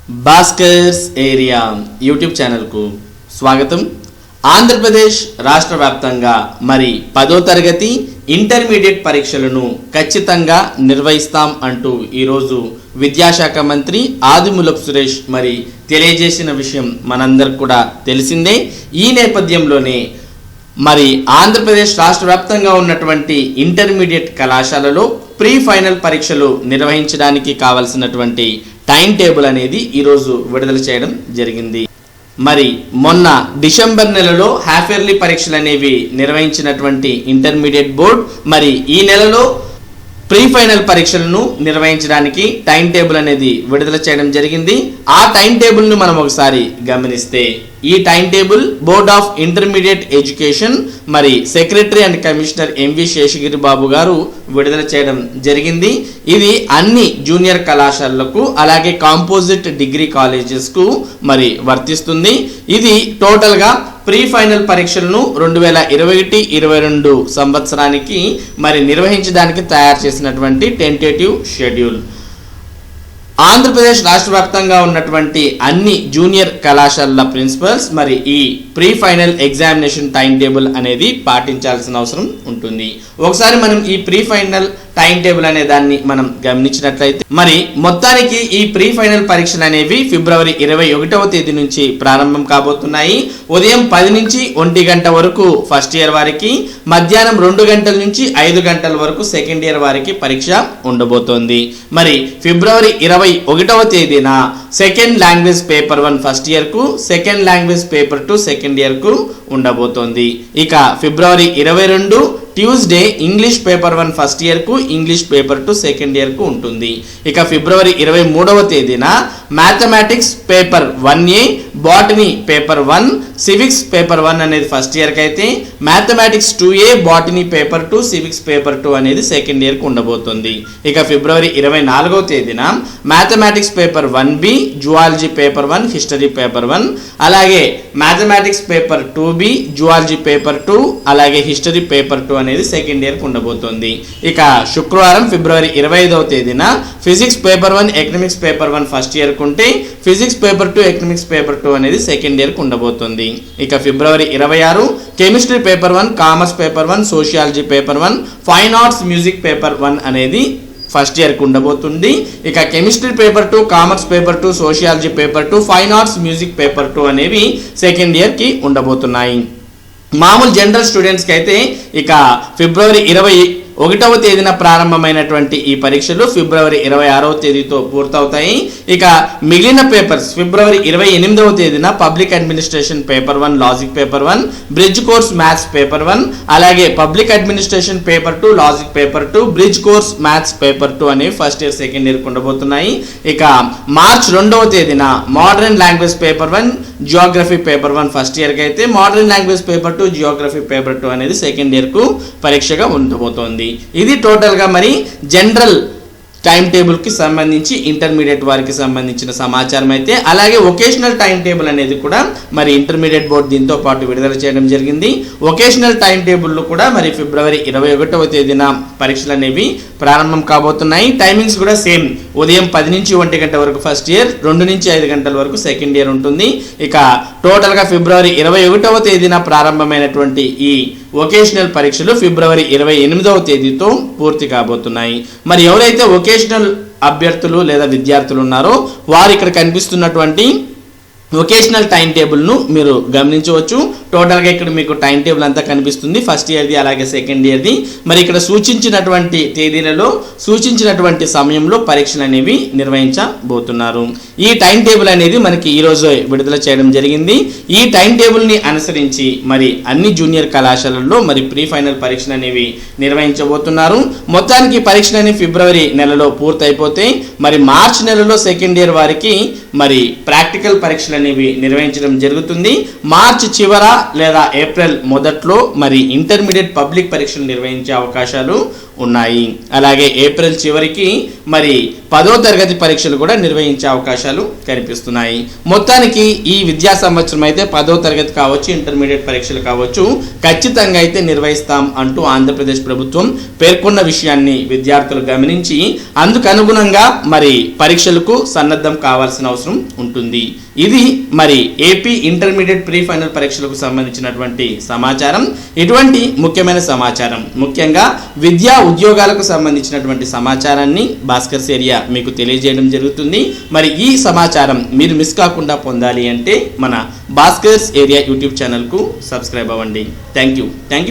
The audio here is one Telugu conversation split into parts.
భాస్కర్స్ ఏరియా యూట్యూబ్ ఛానల్కు స్వాగతం. ఆంధ్రప్రదేశ్ రాష్ట్ర వ్యాప్తంగా మరి 10వ తరగతి ఇంటర్మీడియట్ పరీక్షలను ఖచ్చితంగా నిర్వహిస్తాం అంటూ ఈరోజు విద్యాశాఖ మంత్రి ఆదిమూలపు సురేష్ మరి తెలియజేసిన విషయం మనందరికి కూడా తెలిసిందే. ఈ నేపథ్యంలోనే మరి ఆంధ్రప్రదేశ్ రాష్ట్ర వ్యాప్తంగా ఉన్నటువంటి ఇంటర్మీడియట్ కళాశాలలో ప్రీ ఫైనల్ పరీక్షలు నిర్వహించడానికి కావలసినటువంటి టైం టేబుల్ అనేది ఈరోజు విడుదల చేయడం జరిగింది. మరి మొన్న డిసెంబర్ నెలలో హాఫ్ ఇయర్లీ పరీక్షలు అనేవి నిర్వహించినటువంటి ఇంటర్మీడియట్ బోర్డ్ మరి ఈ నెలలో ప్రీ ఫైనల్ పరీక్షలను నిర్వహించడానికి టైం టేబుల్ అనేది విడుదల చేయడం జరిగింది. ఆ టైం టేబుల్ను మనం ఒకసారి గమనిస్తే ఈ time table board of intermediate education మరి secretary and commissioner MV Seshagiri Babu గారు విడుదల చేయడం జరిగింది. ఇది అన్ని జూనియర్ కళాశాలలకు అలాగే కాంపోజిట్ డిగ్రీ కాలేజెస్కు మరి వర్తిస్తుంది. ఇది టోటల్గా ప్రీ ఫైనల్ పరీక్షలను 2021-22 సంవత్సరానికి మరి నిర్వహించడానికి తయారు చేసినటువంటి టెంటేటివ్ షెడ్యూల్. ఆంధ్రప్రదేశ్ రాష్ట్ర వ్యాప్తంగా ఉన్నటువంటి అన్ని జూనియర్ కళాశాలల ప్రిన్సిపల్స్ మరి ఈ pre final examination time table అనేది పాటించాల్సిన అవసరం ఉంటుంది. ఒకసారి మనం ఈ ప్రీ ఫైనల్ టైం టేబుల్ అనే దాన్ని మనం గమనించినట్లయితే మరి మొత్తానికి ఈ ప్రీ ఫైనల్ పరీక్షలు అనేవి ఫిబ్రవరి 21వ తేదీ నుంచి ప్రారంభం కాబోతున్నాయి. ఉదయం 10 నుంచి 1 గంట వరకు ఫస్ట్ ఇయర్ వారికి, మధ్యాహ్నం 2 గంటల నుంచి 5 గంటల వరకు సెకండ్ ఇయర్ వారికి పరీక్ష ఉండబోతోంది. మరి ఫిబ్రవరి 21వ తేదీన second language paper 1 first year కు, second language paper 2 second year కు ఉండబోతోంది. ఇక ఫిబ్రవరి 22 Tuesday English paper 1 first year కు, ఇంగ్లీష్ పేపర్ 2 సెకండ్ ఇయర్ కు ఉంటుంది. ఇక ఫిబ్రవరి 23వ తేదీన mathematics paper 1A, botany paper 1, civics paper 1 అనేది ఫస్ట్ ఇయర్ కి అయితే, mathematics 2A, botany paper 2, civics paper 2 అనేది సెకండ్ ఇయర్ కు ఉండబోతుంది. ఇక ఫిబ్రవరి 24వ తేదీన mathematics paper 1B, zoology paper 1, history paper 1, అలాగే mathematics paper 2B, zoology paper 2, అలాగే హిస్టరీ పేపర్ 2 అనేది సెకండ్ ఇయర్ కు ఉండబోతుంది. ఇక శుక్రవారం ఫిబ్రవరి 25వ తేదీన physics paper 1, economics paper 1 first year కు ఉంటే, ఫిజిక్స్ పేపర్ 2, ఎకనామిక్స్ పేపర్ 2 అనేది సెకండ్ ఇయర్ కు ఉండబోతుంది. ఇక ఫిబ్రవరి 26 chemistry paper 1, commerce paper 1, sociology paper 1, fine arts music paper 1 అనేది ఫస్ట్ ఇయర్ కు ఉండబోతుంది. ఇక chemistry paper 2, commerce paper 2, sociology paper 2, fine arts music paper 2 అనేవి సెకండ్ ఇయర్ కి ఉండబోతున్నాయి. మామూలు జనరల్ స్టూడెంట్స్కి అయితే ఇక ఫిబ్రవరి 21వ తేదీన ప్రారంభమైనటువంటి ఈ పరీక్షలు ఫిబ్రవరి 26వ తేదీతో పూర్తవుతాయి. ఇక మిగిలిన పేపర్స్ ఫిబ్రవరి 28వ తేదీన public administration paper 1, logic paper 1, bridge course maths paper 1, అలాగే public administration paper 2, logic paper 2, bridge course maths paper 2 అనేవి ఫస్ట్ ఇయర్ సెకండ్ ఇయర్ ఉండబోతున్నాయి. ఇక మార్చ్ 2వ తేదీన modern language paper 1, Geography paper 1 first ఇయర్కి అయితే, modern language paper 2, Geography paper 2 అనేది సెకండ్ ఇయర్కు పరీక్షగా ఉండబోతోంది. ఇది టోటల్గా మరి జనరల్ టైం టేబుల్కి సంబంధించి ఇంటర్మీడియట్ వారికి సంబంధించిన సమాచారం అయితే, అలాగే వొకేషనల్ టైం టేబుల్ అనేది కూడా మరి ఇంటర్మీడియట్ బోర్డు దీంతో పాటు విడుదల చేయడం జరిగింది. వొకేషనల్ టైం టేబుల్లో కూడా మరి ఫిబ్రవరి 21వ తేదీన పరీక్షలు అనేవి ప్రారంభం కాబోతున్నాయి. టైమింగ్స్ కూడా సేమ్, ఉదయం 10 నుంచి 1 గంట వరకు ఫస్ట్ ఇయర్, 2 నుంచి 5 గంటల వరకు సెకండ్ ఇయర్ ఉంటుంది. ఇక టోటల్గా ఫిబ్రవరి 21వ తేదీన ప్రారంభమైనటువంటి ఈ వొకేషనల్ పరీక్షలు ఫిబ్రవరి 28వ తేదీతో పూర్తి కాబోతున్నాయి. మరి ఎవరైతే వొకేషనల్ అభ్యర్థులు లేదా విద్యార్థులు ఉన్నారో వారు ఇక్కడ కనిపిస్తున్నటువంటి వొకేషనల్ టైం టేబుల్ను మీరు గమనించవచ్చు. టోటల్గా ఇక్కడ మీకు టైం టేబుల్ అంతా కనిపిస్తుంది, ఫస్ట్ ఇయర్ది అలాగే సెకండ్ ఇయర్ది. మరి ఇక్కడ సూచించినటువంటి తేదీలలో సూచించినటువంటి సమయంలో పరీక్షలు అనేవి నిర్వహించబోతున్నారు. ఈ టైం టేబుల్ అనేది మనకి ఈరోజు విడుదల చేయడం జరిగింది. ఈ టైం టేబుల్ని అనుసరించి మరి అన్ని జూనియర్ కళాశాలల్లో మరి ప్రీ ఫైనల్ పరీక్షలు అనేవి నిర్వహించబోతున్నారు. మొత్తానికి పరీక్షలు అనేవి ఫిబ్రవరి నెలలో పూర్తయిపోతే మరి మార్చ్ నెలలో సెకండ్ ఇయర్ వారికి మరి ప్రాక్టికల్ పరీక్షలు అనేవి నిర్వహించడం జరుగుతుంది. మార్చ్ చివర లేదా ఏప్రిల్ మొదట్లో మరి ఇంటర్మీడియట్ పబ్లిక్ పరీక్షలు నిర్వహించే అవకాశాలు ఉన్నాయి. అలాగే ఏప్రిల్ చివరికి మరి 10వ తరగతి పరీక్షలు కూడా నిర్వహించే అవకాశాలు కనిపిస్తున్నాయి. మొత్తానికి ఈ విద్యా సంవత్సరం అయితే 10వ తరగతి కావచ్చు, ఇంటర్మీడియట్ పరీక్షలు కావచ్చు, ఖచ్చితంగా అయితే నిర్వహిస్తాం అంటూ ఆంధ్రప్రదేశ్ ప్రభుత్వం పేర్కొన్న విషయాన్ని విద్యార్థులు గమనించి అందుకు అనుగుణంగా మరి పరీక్షలకు సన్నద్ధం కావాల్సిన అవసరం ఉంటుంది. ఇది మరి ఏపీ ఇంటర్మీడియట్ ప్రీ ఫైనల్ పరీక్షలకు సంబంధించినటువంటి సమాచారం. ఇటువంటి ముఖ్యమైన సమాచారం, ముఖ్యంగా విద్యా ఉద్యోగాలకు సంబంధించినటువంటి సమాచారాన్ని భాస్కర్స్ ఏరియా మీకు తెలియజేయడం జరుగుతుంది. మరి ఈ సమాచారం మీరు మిస్ కాకుండా పొందాలి అంటే మన భాస్కర్స్ ఏరియా యూట్యూబ్ ఛానల్కు సబ్స్క్రైబ్ అవ్వండి. Thank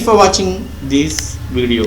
you for watching this video.